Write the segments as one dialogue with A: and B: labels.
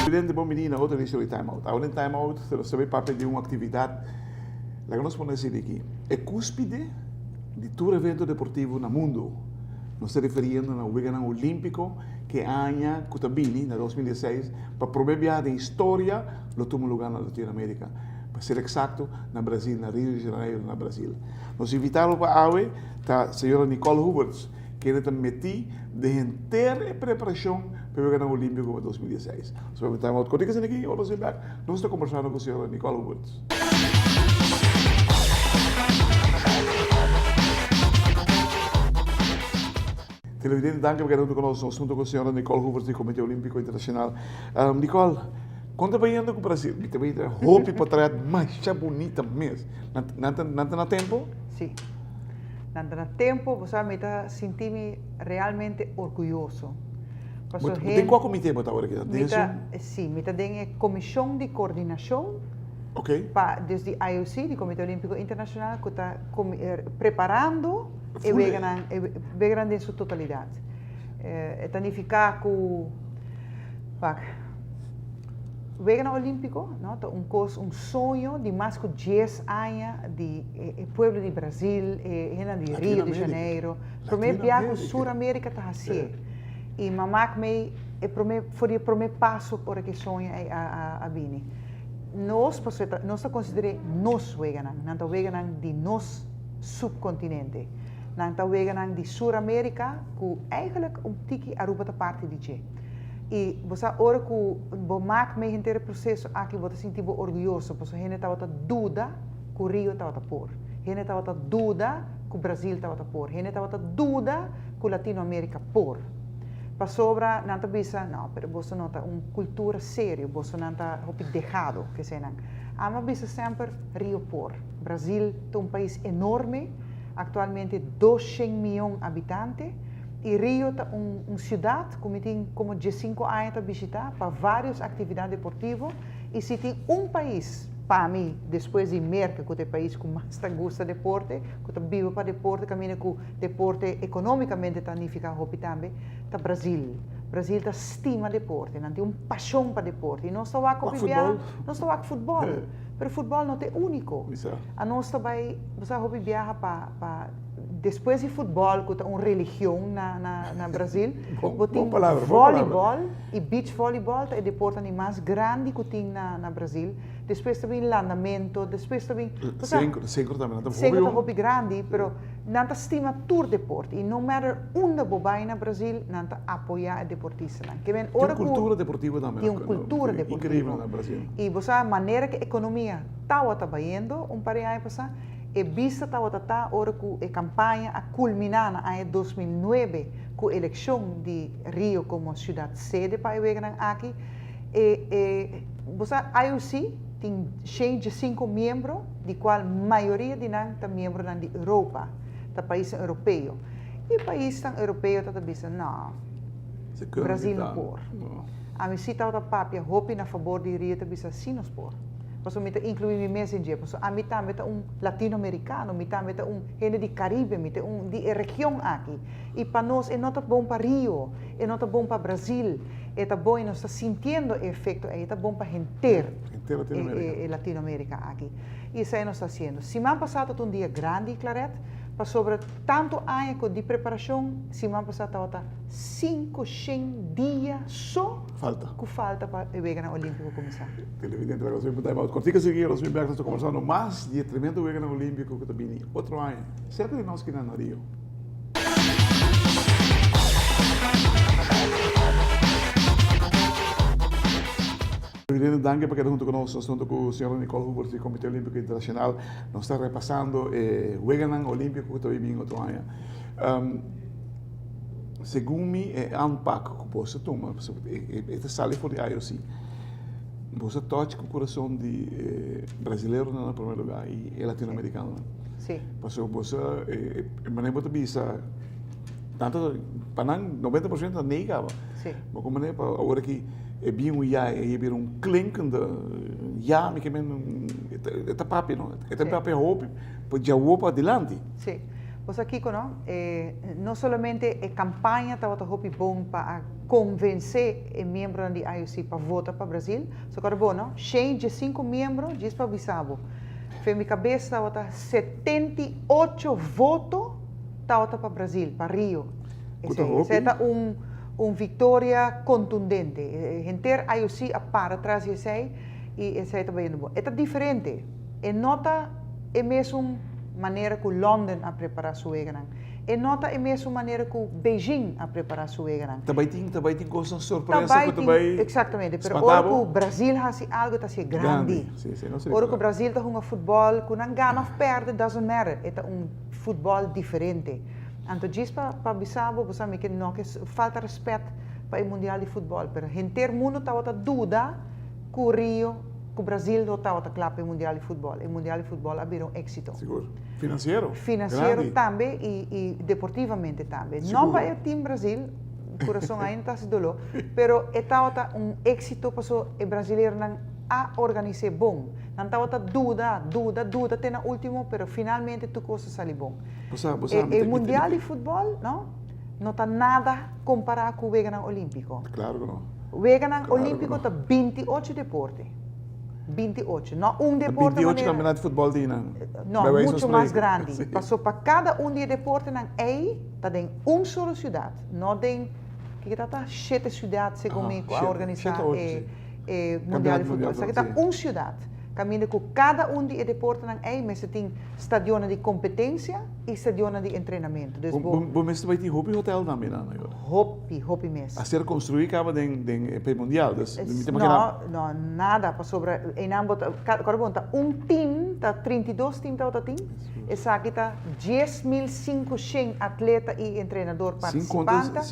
A: Presidente, bom menino, outro início de timeout. Agora em timeout, você vai partir de uma atividade, lá que nós podemos dizer aqui, é cúspide de todo evento deportivo no mundo. Nós estamos referindo ao Weekend Olímpico que ganha Kutabini, em 2016, para promover a história do último lugar na Latinoamérica. Para ser exato, no Brasil, na Rio de Janeiro, no Brasil. Nós invitamos para a AUE, a senhora Nicole Huberts, que ela meti de inteira preparação para o Weekend Olímpico de 2016. Nós vamos estar muito contigo aqui, e nós estamos conversando com a senhora Nicole Huberts. Televidente, danke por quedando conosco. Assunto com a senhora Nicole Huberts, do Comitê Olímpico Internacional. Nicole, quando vai indo com o Brasil, você vai ter roupa para trazer mais bonita mesmo. Não tem tempo?
B: Sim. Não tem tempo, você me sentir realmente orgulhoso.
A: Tem qual comitê para agora aqui?
B: Sim, me tem a comissão de coordenação.
A: Ok.
B: Desde a IOC, do Comitê Olímpico Internacional, que está preparando e vegan em sua totalidade. Significa que o vegan olímpico um sonho de mais de 10 anos do povo do Brasil, de Rio de Janeiro. Para mim, viajar a Sul-América está assim. E mamãe foi o primeiro passo para que sonho a Bini. Nós consideramos nós vegan, não vegan de nós subcontinente. Não vegan de Sul-América, que eigenlijk tiki Aruba da parte de je. E você ora que maak mee inteiro processo aqui você sentir orgulhoso, porque a gente estava dúvida que o Rio estava por, a gente estava dúvida que o Brasil estava por, a gente estava dúvida que a Latinoamérica por. Para sobra não está bisa, não, pero você não está cultura séria, você não está deixado que se não. Ama bisa sempre Rio por. Brasil é país enorme, atualmente 200 milhões de habitantes. E Rio é uma cidade que tem como 15 anos para visitar para várias atividades deportivas. E se tem país, para mim, depois de América, que é o país que mais gosta de deporte, que vive para deporte, caminha com deporte economicamente significa também, é Brasil. Brasil estima deporte, não tem uma paixão para deporte. E nós estamos a futebol, mas o futebol não é único. A nós também viaja para depois de futebol, que é uma religião na Brasil, tem voleibol e beach voleibol, é o deporte mais grande que tem na Brasil. Depois também landamento, depois também...
A: Sempre também, não
B: é hobby grande, mas não estima todo deporte. E não matter onde você vai na Brasil, não apoia o deportista.
A: Tem uma cultura deportiva também.
B: Tem uma cultura deportiva.
A: Incrível no Brasil.
B: E você a maneira que a economia está trabalhando, par de anos passado, e vista está hora que a campanha a culminar em 2009 com a eleição de Rio como cidade sede para o vegan aqui. A IOC tem 105 membros, de qual a maioria de nós é membros da Europa, da país europeu. E o país europeu está dizendo, não, Brasil não pode. A minha cita está papia, roupa a favor de Rio, está dizendo, sim, nós podemos. Porque me inclui mi messenger, porque a mitad meta latino-americano, mitad meta gente de Caribe, mitad de região aqui. E para nós é não bom para Rio, é não bom para Brasil, é bom e nós está sentindo o efeito, é bom para gente Latinoamérica aqui. E isso aí nós está fazendo. Semana passada um dia grande, Claret, para sobre tanto anos de preparação, semana passada estava 500 dias só que falta para o Vegan Olímpico começar.
A: Televidente, nós vamos dar contigo a seguir, nós vamos conversando mais de tremendo Vegan Olímpico que também outro ano, cerca de nós que não no Rio. Presidente, danke por quedar junto conosco. Junto com o senhor Nicole Huberts do Comitê Olímpico Internacional, nós estamos repassando o Wegan Olímpico que também vem outro ano. Segundo mim, é um paco que você toma. Esta sala foi de IOC. Você toca com o coração de brasileiro no primeiro lugar e latino-americano.
B: Sim.
A: Porque você, maneira de vista, tanto, panang 90% nega.
B: Sim.
A: Maar como né, agora que é bem um ja, é bem um klinkende ja, me que men eta papi, não? Eta papi hope, pode já hope adelante.
B: Sim. Pues aqui, não? Não somente a campanha estava hopi bom para convencer os membros da IOC para votar para o Brasil, só que bom, não? Cheio de 5 membros, diz para Bissau. Foi minha cabeça, estava 78 votos, estava para o Brasil, para Rio. Essa é vitória contundente. Inteiro IOC a para atrás de você e essa é também bom. É diferente. E nota é mesmo maneira que London a preparar sua ega. E nota é mesmo maneira que Beijing a preparar sua ega.
A: Também tem coisas surpresa que também.
B: Exatamente. Mas agora que o Brasil faz algo que é grande. Agora que o Brasil está jogando futebol, que não ganha ou perde, doesn't matter. É futebol diferente. Então, diz para Bissau, você me que não que falta respeito para o mundial de futebol, mas inteiro mundo está outra dúvida que o Rio, que o Brasil não está outra claro para o mundial de futebol. O mundial de futebol abriu êxito.
A: Seguro. Financeiro
B: Também e deportivamente também. Não para o time Brasil, o coração ainda está se dolor, mas está êxito para o brasileiro a organizar bom. Não está outra dúvida até na última, mas finalmente tu coisa sai bom. O mundial de futebol não está nada comparado com o Wegener Olímpico.
A: Claro que não.
B: O Wegener Olímpico está 28 deportes. 28, não um deporte.
A: 28 campeonato de futebol de
B: não, muito mais grande. Sí. Passou para cada de deportes aí, está em só cidade. Não tem que está 7 cidades segundo a organizar o mundial de futebol. Isso aqui está cidade. Caminha com cada de deportes aí, mas tem estadiões de competência e estadiões de treinamento.
A: Mas vai ter hobby hotel também, não?
B: Hobby mesmo.
A: A ser construído acaba de mundial,
B: não, nada para sobre em ambos. Agora time, tá 32 times tá time. Essa aqui tá 10.500 atletas e treinador participantes,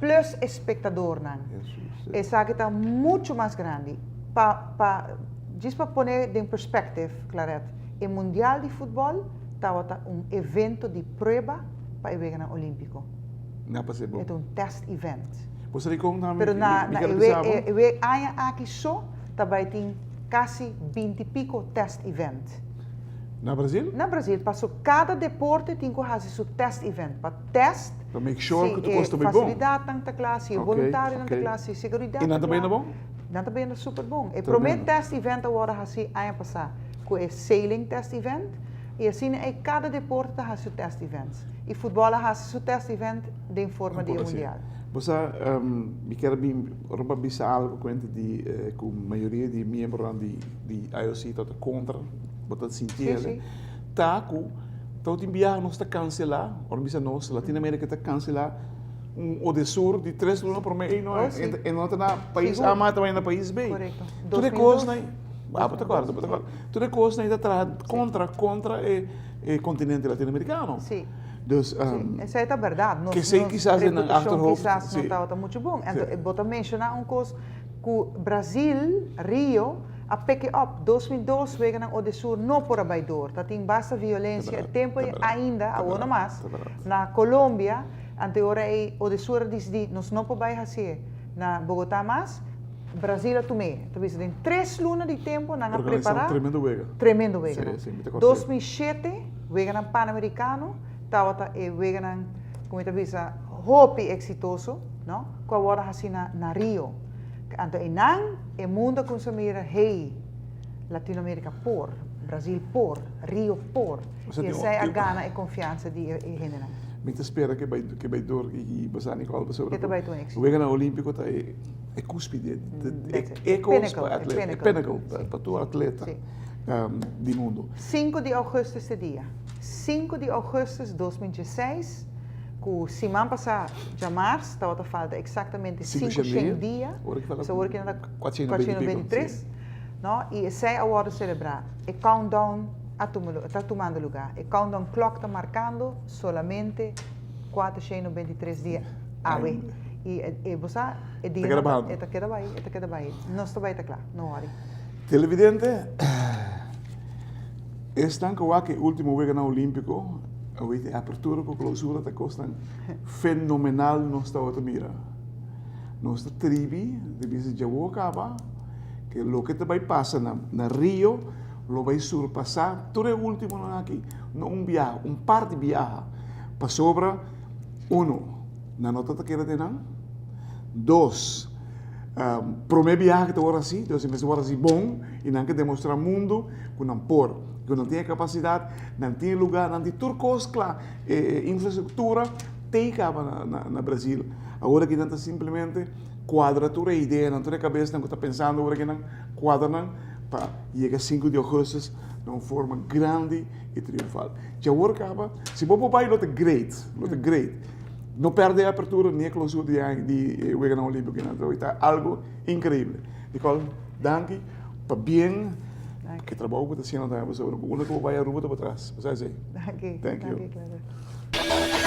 B: plus espectador não. Essa aqui tá muito mais grande. Just para pôr em perspectiva, Claret, o Mundial de Futebol estava evento de prova para o Wegener Olímpico.
A: Não é possível.
B: É test event.
A: Você recomenda
B: também? Mas aqui só também tem quase 20 e pico test event.
A: Na Brasil?
B: Na Brasil, passou cada deporte tem que fazer seu test event. Para test,
A: para make sure que tu custa bem bom.
B: Facilidade na classe, voluntário na classe, segurança.
A: E não também é bom?
B: Não também é super bom. O primeiro test event agora assim ano passado, que é sailing test event, e assim é cada deporte tem seu test event. E futebol tem seu test event de forma de mundial.
A: Você me quer bem roubar bisa algo quanto de que a maioria de membros de IOC está contra, botar sentir, tá com todo enviar nós está cancelar, ou bisa nós Latinoamérica está cancelar o de sur de 3 lunas por mês, não é? E não está na país A, mas também na país B.
B: Correto.
A: Tudo é coisa, né? Tudo é coisa, né? Está contra o continente latino-americano.
B: Sim.
A: Dus,
B: essa é a verdade.
A: Que sei quizás
B: na achterhoofd não está muito bom. Então, vou mencionar coisa que o Brasil, Rio, a pick up 2002 Wegener o de sur não por abaidor. Tem bastante violência, o tempo ainda, agora mais. Na Colômbia, anteriormente o de sur diz nós não podemos fazer na Bogotá mais. Brasil a tomei. Então, tem 3 lunas de tempo na preparar. Tremendo Wegener. 2007 Wegener Pan-Americano. Estava Wegener, como eu disse, hopi exitoso, não? Que agora assim na Rio. Então, o mundo consumir Latinoamérica por, Brasil por, Rio por. E essa é a gana e confiança de gente.
A: Me espera que vai dor e basar Nicole para sobre.
B: O
A: Wegener Olímpico é cúspide, é pinnacle para todo atleta do mundo.
B: 5 de agosto esse dia. 5 de agosto de 2016, que semana passada, de março, estava falta exatamente 5 dias. Essa hora que ainda 423. E esse é a hora de celebrar. O countdown está tomando lugar. O countdown clock está marcando solamente 423 dias. E você é dia. Está queda bem. Não está bem, está claro. Não worry.
A: Televidente. Estão que o último Wegener Olímpico a apertura com clausura te costan fenomenal nos está outra mira. Nossa tribo, de vez já vou acabar, que o que te vai passar na Rio, lo vai surpassar, tudo é último aqui, não viaje, par de viaje, para sobra, na nota que queira ter, dois, primeiro viaje que te agora assim, então se me agora assim bom, e não que demonstrar mundo, que não por, que não tem capacidade, não tem lugar, não tem tudo coisa, claro, infraestrutura, tem acaba na Brasil. Agora que não está simplesmente quadratura e ideia, não tem cabeça, não está pensando, agora que não quadra, para chegar 5 de agosto de uma forma grande e triunfal. Já agora acaba, se você vai, é great. Não perde a apertura nem a clausura de Wegana Olímpico, então está algo incrível. Nicole, danke, para bem, que trabalho que está sendo, sobre o que vai a ruta para trás.
B: Danke.
A: Thank you.
B: Danke, Clara.